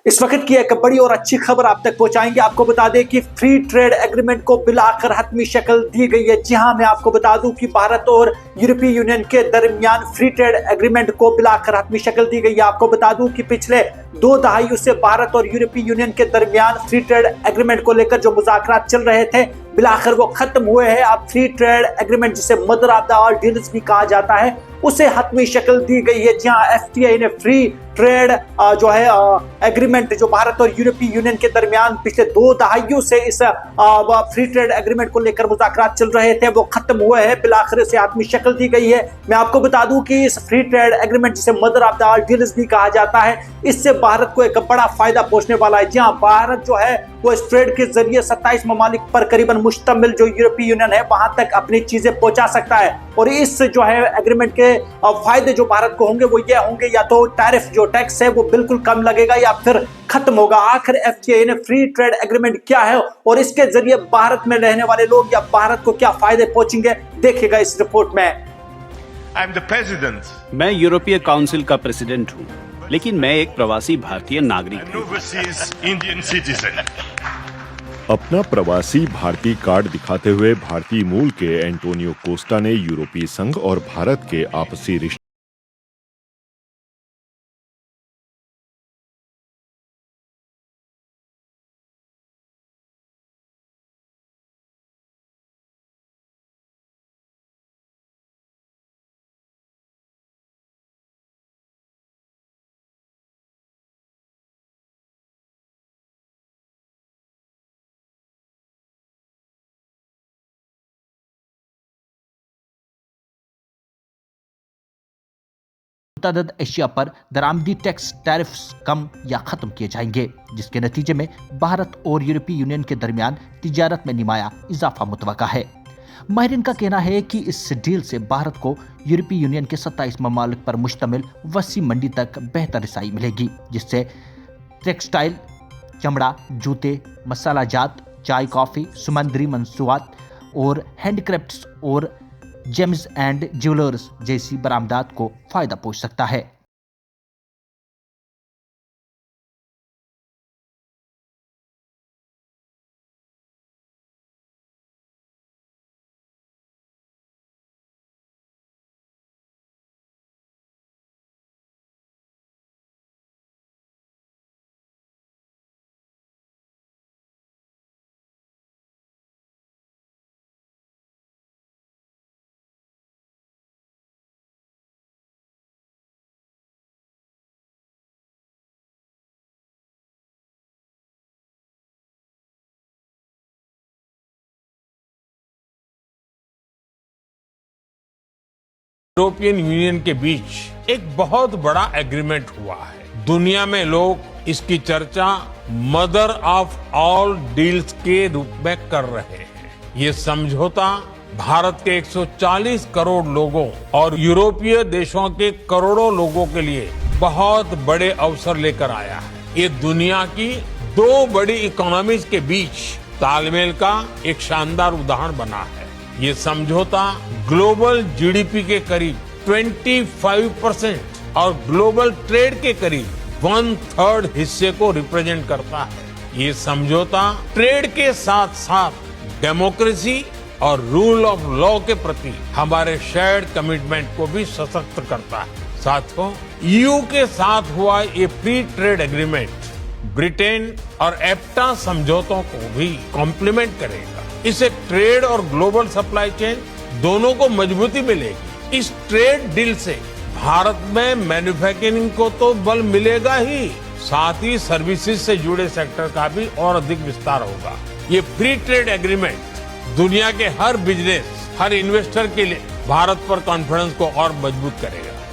इस वक्त की एक बड़ी और अच्छी खबर आप तक पहुंचाएंगे। आपको बता दें कि फ्री ट्रेड एग्रीमेंट को बिलाकर हतमी शक्ल दी गई है। जी हां, मैं आपको बता दूं कि भारत और यूरोपीय यूनियन के दरमियान फ्री ट्रेड एग्रीमेंट को बिलाकर हतमी शक्ल दी गई है। आपको बता दूं कि पिछले 2 दहाइयों से भारत और यूरोपीय यूनियन के दरमियान फ्री ट्रेड एग्रीमेंट को लेकर जो मुज़ाकरात चल रहे थे, बिलाकर वो खत्म हुए हैं। अब फ्री ट्रेड एग्रीमेंट, जिसे mother of the all deals भी कहा जाता है, उसे हतमी शक्ल दी गई है। जहां एफटीआई ने फ्री ट्रेड जो है एग्रीमेंट, जो भारत और यूरोपीय यूनियन के दरमियान पिछले 2 दहाइयों से इस फ्री ट्रेड एग्रीमेंट को लेकर मुज़ाकरात चल रहे थे, वो खत्म हुए हैं। बिलाखिर से हतमी शक्ल दी गई है। मैं आपको बता दूं कि इस फ्री ट्रेड एग्रीमेंट, जिसे mother of the all deals भी कहा जाता है, इससे भारत को एक बड़ा फायदा पहुंचने वाला है। जहां भारत जो है वो इस ट्रेड के जरिए 27 ममालिक पर करीबन मुश्तमिल जो यूरोपीय यूनियन है, वहां तक अपनी चीजें पहुंचा सकता है। और इस जो है एग्रीमेंट के फायदे जो भारत को होंगे वो ये होंगे, या तो टैरिफ जो टैक्स है वो बिल्कुल कम लगेगा या फिर खत्म होगा। आखिर एफटीआई ने फ्री ट्रेड एग्रीमेंट क्या है और इसके जरिए भारत में रहने वाले लोग या भारत को क्या फायदे पहुंचेंगे, देखिएगा इस रिपोर्ट में। मैं यूरोपीय काउंसिल का प्रेसिडेंट हूँ, लेकिन मैं एक प्रवासी भारतीय नागरिक हूँ। अपना प्रवासी भारतीय कार्ड दिखाते हुए भारतीय मूल के एंटोनियो कोस्टा ने यूरोपीय संघ और भारत के आपसी रिश्ते मुतअद्दिद एशिया पर दरामदी टैक्स टैरिफ्स कम या खत्म किए जाएंगे, जिसके नतीजे में भारत और यूरोपीय यूनियन के दरमियान तिजारत में नुमाया इजाफा मुतवक्का है। माहिरीन का कहना है कि इस डील से भारत को यूरोपीय यूनियन के 27 ममालिक पर मुश्तमिल वसी मंडी तक बेहतर रसाई मिलेगी, जिससे टेक्सटाइल, चमड़ा, जूते, मसाला जात, चाय, कॉफी, समुद्री मंसूआत और हैंडक्राफ्ट्स और जेम्स एंड ज्वेलर्स जैसी बरामदात को फायदा पहुंच सकता है। यूरोपियन यूनियन के बीच एक बहुत बड़ा एग्रीमेंट हुआ है। दुनिया में लोग इसकी चर्चा मदर ऑफ ऑल डील्स के रूप में कर रहे हैं। ये समझौता भारत के 140 करोड़ लोगों और यूरोपीय देशों के करोड़ों लोगों के लिए बहुत बड़े अवसर लेकर आया है। ये दुनिया की 2 बड़ी इकोनॉमीज के बीच तालमेल का एक शानदार उदाहरण बना है। ये समझौता ग्लोबल जीडीपी के करीब 25% और ग्लोबल ट्रेड के करीब 1/3 हिस्से को रिप्रेजेंट करता है। ये समझौता ट्रेड के साथ साथ डेमोक्रेसी और रूल ऑफ लॉ के प्रति हमारे शेयर्ड कमिटमेंट को भी सशक्त करता है। साथियों, ईयू के साथ हुआ ये फ्री ट्रेड एग्रीमेंट ब्रिटेन और एफ्टा समझौतों को भी कॉम्प्लीमेंट करेगा। इससे ट्रेड और ग्लोबल सप्लाई चेन दोनों को मजबूती मिलेगी। इस ट्रेड डील से भारत में मैन्युफैक्चरिंग को तो बल मिलेगा ही, साथ ही सर्विसेज से जुड़े सेक्टर का भी और अधिक विस्तार होगा। ये फ्री ट्रेड एग्रीमेंट दुनिया के हर बिजनेस, हर इन्वेस्टर के लिए भारत पर कॉन्फिडेंस को और मजबूत करेगा।